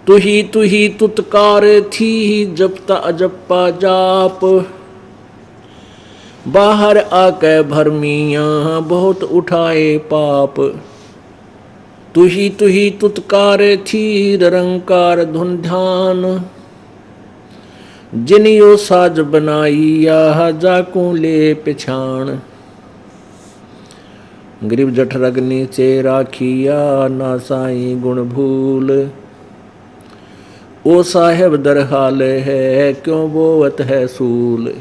तू ही तुतकार थी जपता अजप्पा जाप, बाहर आके भरमियाँ बहुत उठाए पाप। तू ही तुतकार थी निरंकार धुन ध्यान, जिन यो साज बनाई या जाकू ले पिछाण। गरीब जठरग्नि से राखिया ना साई गुण भूल, ओ साहेब दरहाल है क्यों बोवत है सूल।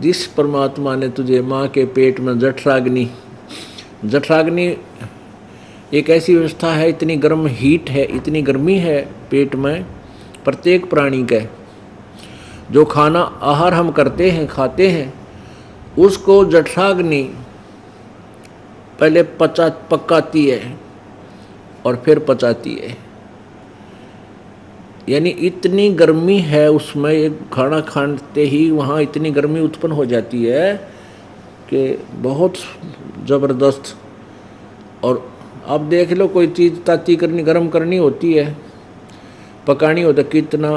जिस परमात्मा ने तुझे माँ के पेट में जठराग्नि, जठराग्नि एक ऐसी व्यवस्था है, इतनी गर्म हीट है, इतनी गर्मी है पेट में प्रत्येक प्राणी का। जो खाना आहार हम करते हैं, खाते हैं, उसको जठराग्नि पहले पकाती है और फिर पचाती है। यानी इतनी गर्मी है उसमें, एक खाना खाते ही वहाँ इतनी गर्मी उत्पन्न हो जाती है कि बहुत ज़बरदस्त। और आप देख लो, कोई चीज़ ताती करनी, गर्म करनी होती है, पकानी होता, कितना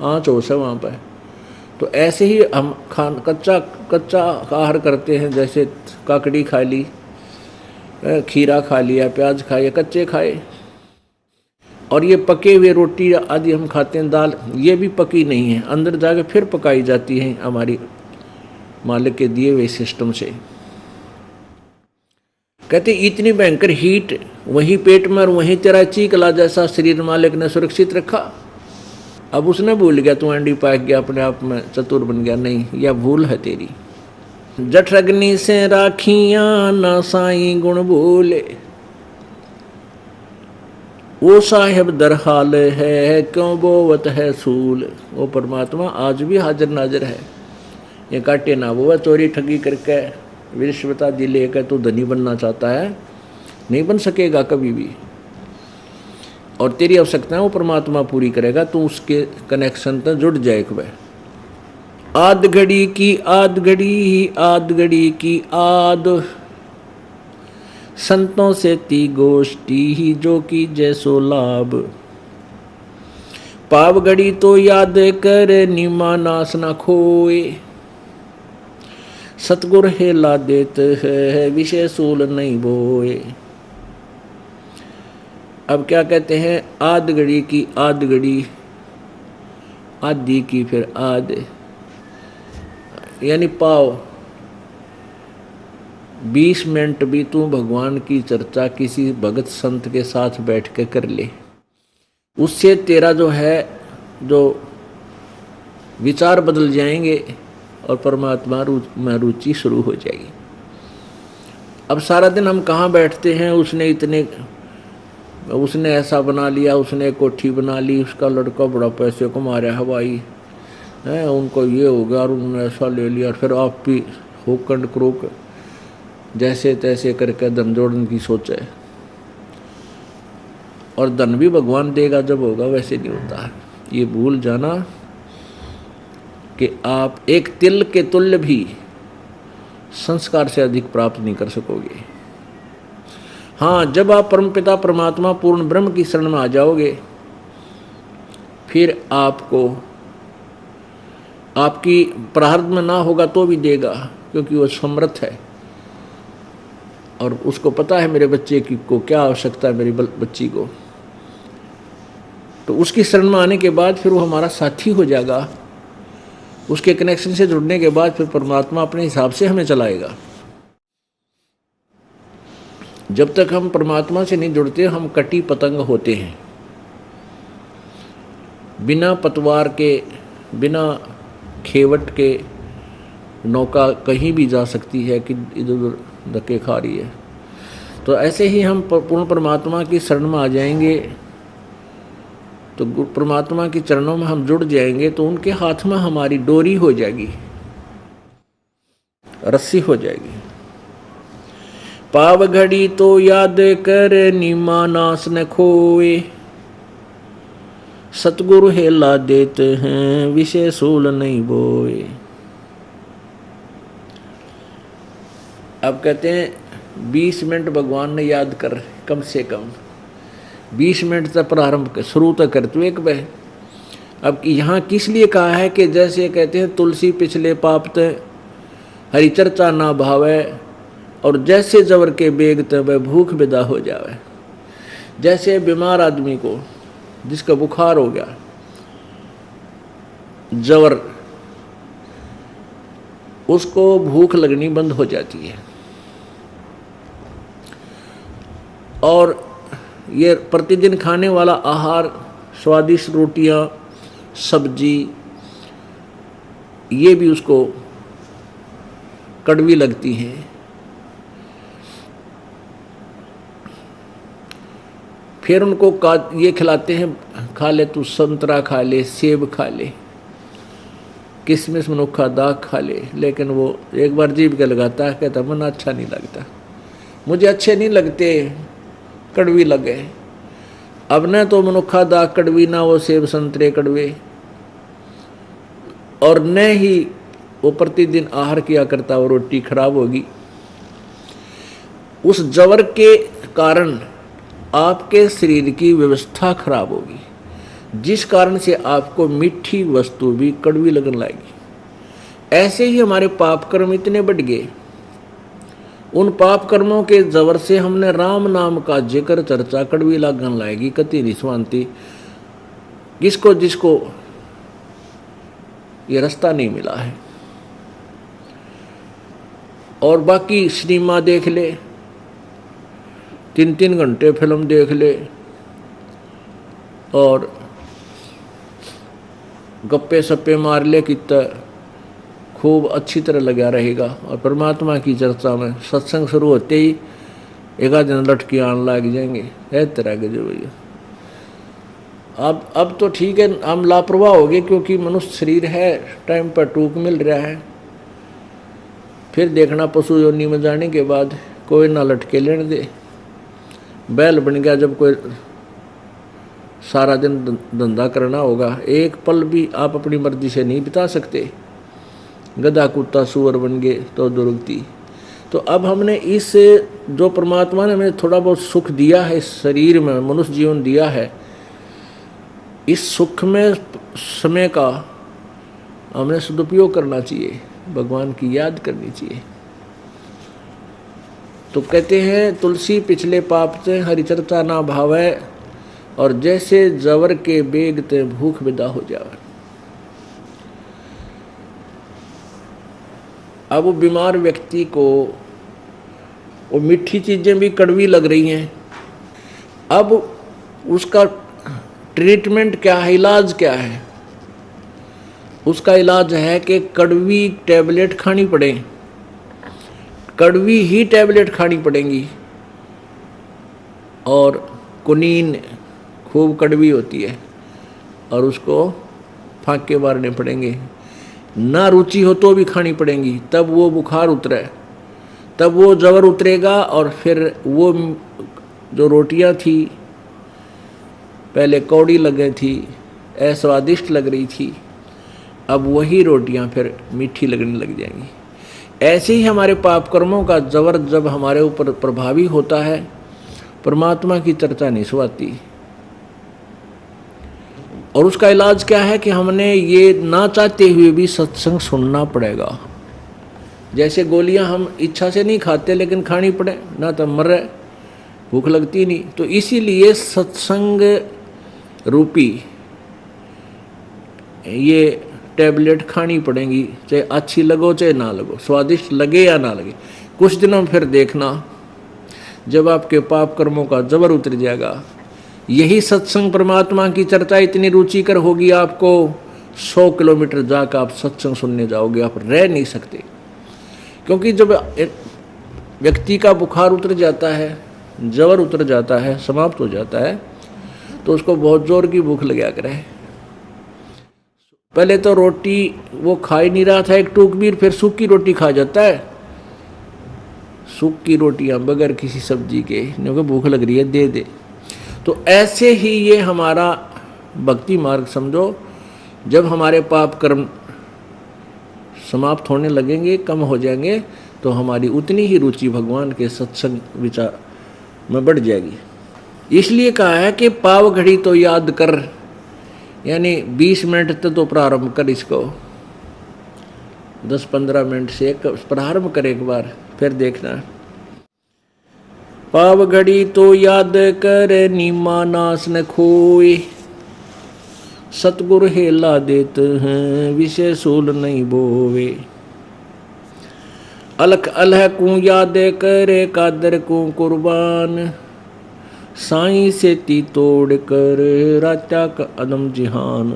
आँच हो से वहाँ पर। तो ऐसे ही हम कच्चा आहार करते हैं, जैसे काकड़ी खा ली, खीरा खा लिया, प्याज खाया, कच्चे खाए। और ये पके हुए रोटी आदि हम खाते हैं, दाल, ये भी पकी नहीं है, अंदर जाके फिर पकाई जाती है हमारी मालिक के दिए हुए सिस्टम से। कहते इतनी भयंकर हीट वहीं पेट में और वहीं तेरा चीकला जैसा शरीर मालिक ने सुरक्षित रखा। अब उसने भूल गया, तू अंडी पाक गया, अपने आप में चतुर बन गया। नहीं, यह भूल है तेरी। जठरग्नि से राखियां ना साई गुण भूले, वो साहेब दरहाल है क्यों बोवत है सूल। वो परमात्मा आज भी हाजिर नाजिर है। ये काटे ना वो चोरी ठगी करके रिश्वत दी लेकर तू धनी बनना चाहता है, नहीं बन सकेगा कभी भी। और तेरी आवश्यकताएं वो परमात्मा पूरी करेगा, तू उसके कनेक्शन तक जुड़ जाए। आद घड़ी की आद घड़ी, आद घड़ी की आद, संतों से ती गोष्ठी ही जो की जैसो लाभ। पाव घड़ी तो याद कर निमा नास न खोए, सतगुर हेला देत है विषय सूल नहीं बोए। अब क्या कहते हैं, आध घड़ी की आध घड़ी, आधी की फिर आध, यानी पाव 20 मिनट भी तू भगवान की चर्चा किसी भगत संत के साथ बैठ के कर ले, उससे तेरा जो है, जो विचार बदल जाएंगे और परमात्मा में रुचि शुरू हो जाएगी। अब सारा दिन हम कहाँ बैठते हैं, उसने ऐसा बना लिया, उसने कोठी बना ली, उसका लड़का बड़ा पैसे कमा रहा है, हवाई है, उनको ये हो गया और उन्होंने ऐसा ले लिया, और फिर आप भी होकंड क्रोक जैसे तैसे करके धन जोड़ने की सोच है। और धन भी भगवान देगा जब होगा, वैसे नहीं होता। ये भूल जाना कि आप एक तिल के तुल्य भी संस्कार से अधिक प्राप्त नहीं कर सकोगे। हाँ, जब आप परमपिता परमात्मा पूर्ण ब्रह्म की शरण में आ जाओगे, फिर आपको आपकी प्रारब्ध में ना होगा तो भी देगा, क्योंकि वो समर्थ है और उसको पता है मेरे बच्चे की को क्या आवश्यकता है, मेरी बच्ची को। तो उसकी शरण में आने के बाद फिर वो हमारा साथी हो जाएगा। उसके कनेक्शन से जुड़ने के बाद फिर परमात्मा अपने हिसाब से हमें चलाएगा। जब तक हम परमात्मा से नहीं जुड़ते, हम कटी पतंग होते हैं। बिना पतवार के, बिना खेवट के नौका कहीं भी जा सकती है कि इधर उधर धक्के खा रही है। तो ऐसे ही हम पूर्ण परमात्मा की शरण में आ जाएंगे, तो परमात्मा के चरणों में हम जुड़ जाएंगे, तो उनके हाथ में हमारी डोरी हो जाएगी, रस्सी हो जाएगी। पाव घड़ी तो याद कर निमा नास न खोए, सतगुरु हेला देते हैं विषय सूल नहीं बोए। अब कहते हैं 20 मिनट भगवान ने याद कर, कम से कम 20 मिनट तक प्रारंभ शुरू तक करते एक बह। अब यहाँ किस लिए कहा है कि जैसे कहते हैं तुलसी पिछले पाप ते हरि चर्चा ना भावे, और जैसे जवर के बेग ते वह भूख विदा हो जावे। जैसे बीमार आदमी को जिसका बुखार हो गया, जवर, उसको भूख लगनी बंद हो जाती है। और ये प्रतिदिन खाने वाला आहार, स्वादिष्ट रोटियां, सब्जी, ये भी उसको कड़वी लगती हैं। फिर उनको ये खिलाते हैं, खा ले तू संतरा खा ले, सेब खा ले, किशमिश मनुखा दाग खा ले। लेकिन वो एक बार जीभ के लगाता है, कहता मन अच्छा नहीं लगता, मुझे अच्छे नहीं लगते, कड़वी लगे। अब न तो मनुखा दाग कड़वी, ना वो सेब संतरे कड़वे, और न ही वो प्रतिदिन आहार किया करता, वो रोटी खराब होगी। उस जवर के कारण आपके शरीर की व्यवस्था खराब होगी, जिस कारण से आपको मीठी वस्तु भी कड़वी लगने लगेगी। ऐसे ही हमारे पाप कर्म इतने बढ़ गए, उन पाप कर्मों के जवर से हमने राम नाम का जिक्र चर्चा कड़वी लगन लाएगी, कति निस्वांति। किसको जिसको ये रास्ता नहीं मिला है। और बाकी सिनेमा देख ले, 3-3 घंटे फिल्म देख ले, और गप्पे सप्पे मार ले, कितना खूब अच्छी तरह लगा रहेगा। और परमात्मा की चर्चा में सत्संग शुरू होते ही एक आध दिन लटके आने लग जाएंगे, है तरह के जो भैया। अब तो ठीक है, हम लापरवाह हो गए, क्योंकि मनुष्य शरीर है, टाइम पर टूक मिल रहा है। फिर देखना पशु योनि में जाने के बाद कोई ना लटके लेने दे। बैल बन गया जब कोई सारा दिन धंधा करना होगा, एक पल भी आप अपनी मर्जी से नहीं बिता सकते। गधा कुत्ता सुअर बन गए तो दुर्गति। तो अब हमने इस जो परमात्मा ने हमें थोड़ा बहुत सुख दिया है, इस शरीर में मनुष्य जीवन दिया है, इस सुख में समय का हमें सदुपयोग करना चाहिए, भगवान की याद करनी चाहिए। तो कहते हैं तुलसी पिछले पाप से हरि चर्चा ना भावे, और जैसे जवर के बेग ते भूख विदा हो जावे। अब वो बीमार व्यक्ति को वो मीठी चीजें भी कड़वी लग रही हैं। अब उसका ट्रीटमेंट क्या है, इलाज क्या है? उसका इलाज है कि कड़वी टैबलेट खानी पड़े, कड़वी ही टैबलेट खानी पड़ेंगी। और कुनीन खूब कड़वी होती है, और उसको फांके मारने पड़ेंगे। ना रुचि हो तो भी खानी पड़ेंगी, तब वो बुखार उतरे, तब वो जवर उतरेगा। और फिर वो जो रोटियां थी पहले कौड़ी लग गई थी, अस्वादिष्ट लग रही थी, अब वही रोटियां फिर मीठी लगने लग जाएंगी। ऐसे ही हमारे पाप कर्मों का जबर जब हमारे ऊपर प्रभावी होता है, परमात्मा की चर्चा नहीं सुहाती। और उसका इलाज क्या है कि हमने ये ना चाहते हुए भी सत्संग सुनना पड़ेगा। जैसे गोलियां हम इच्छा से नहीं खाते, लेकिन खानी पड़े, ना तो मर रहे, भूख लगती नहीं। तो इसीलिए सत्संग रूपी ये टैबलेट खानी पड़ेंगी, चाहे अच्छी लगो चाहे ना लगो, स्वादिष्ट लगे या ना लगे। कुछ दिनों में फिर देखना, जब आपके पाप कर्मों का जबर उतर जाएगा, यही सत्संग परमात्मा की चर्चा इतनी रुचिकर होगी, आपको 100 किलोमीटर जाकर आप सत्संग सुनने जाओगे, आप रह नहीं सकते। क्योंकि जब व्यक्ति का बुखार उतर जाता है, जबर उतर जाता है, समाप्त हो जाता है, तो उसको बहुत जोर की भूख लगा करे। पहले तो रोटी वो खा ही नहीं रहा था एक टूक भी, फिर सूखी रोटी खा जाता है। सूखी रोटियां बगैर किसी सब्जी के, क्योंकि भूख लग रही है, दे दे। तो ऐसे ही ये हमारा भक्ति मार्ग समझो, जब हमारे पाप कर्म समाप्त होने लगेंगे, कम हो जाएंगे, तो हमारी उतनी ही रुचि भगवान के सत्संग विचार में बढ़ जाएगी। इसलिए कहा है कि पाव घड़ी तो याद कर, यानी 20 मिनट तक तो प्रारंभ कर इसको, 10-15 मिनट से एक प्रारंभ कर एक बार, फिर देखना। पाव घड़ी तो याद कर नीमा नास न खोए, सतगुरु हेला देते हैं विषय सूल नहीं बोवे। अलख अलह को याद करे कादर को कुर्बान, साईं से ती तोड़ कर राचा का अदम जिहान।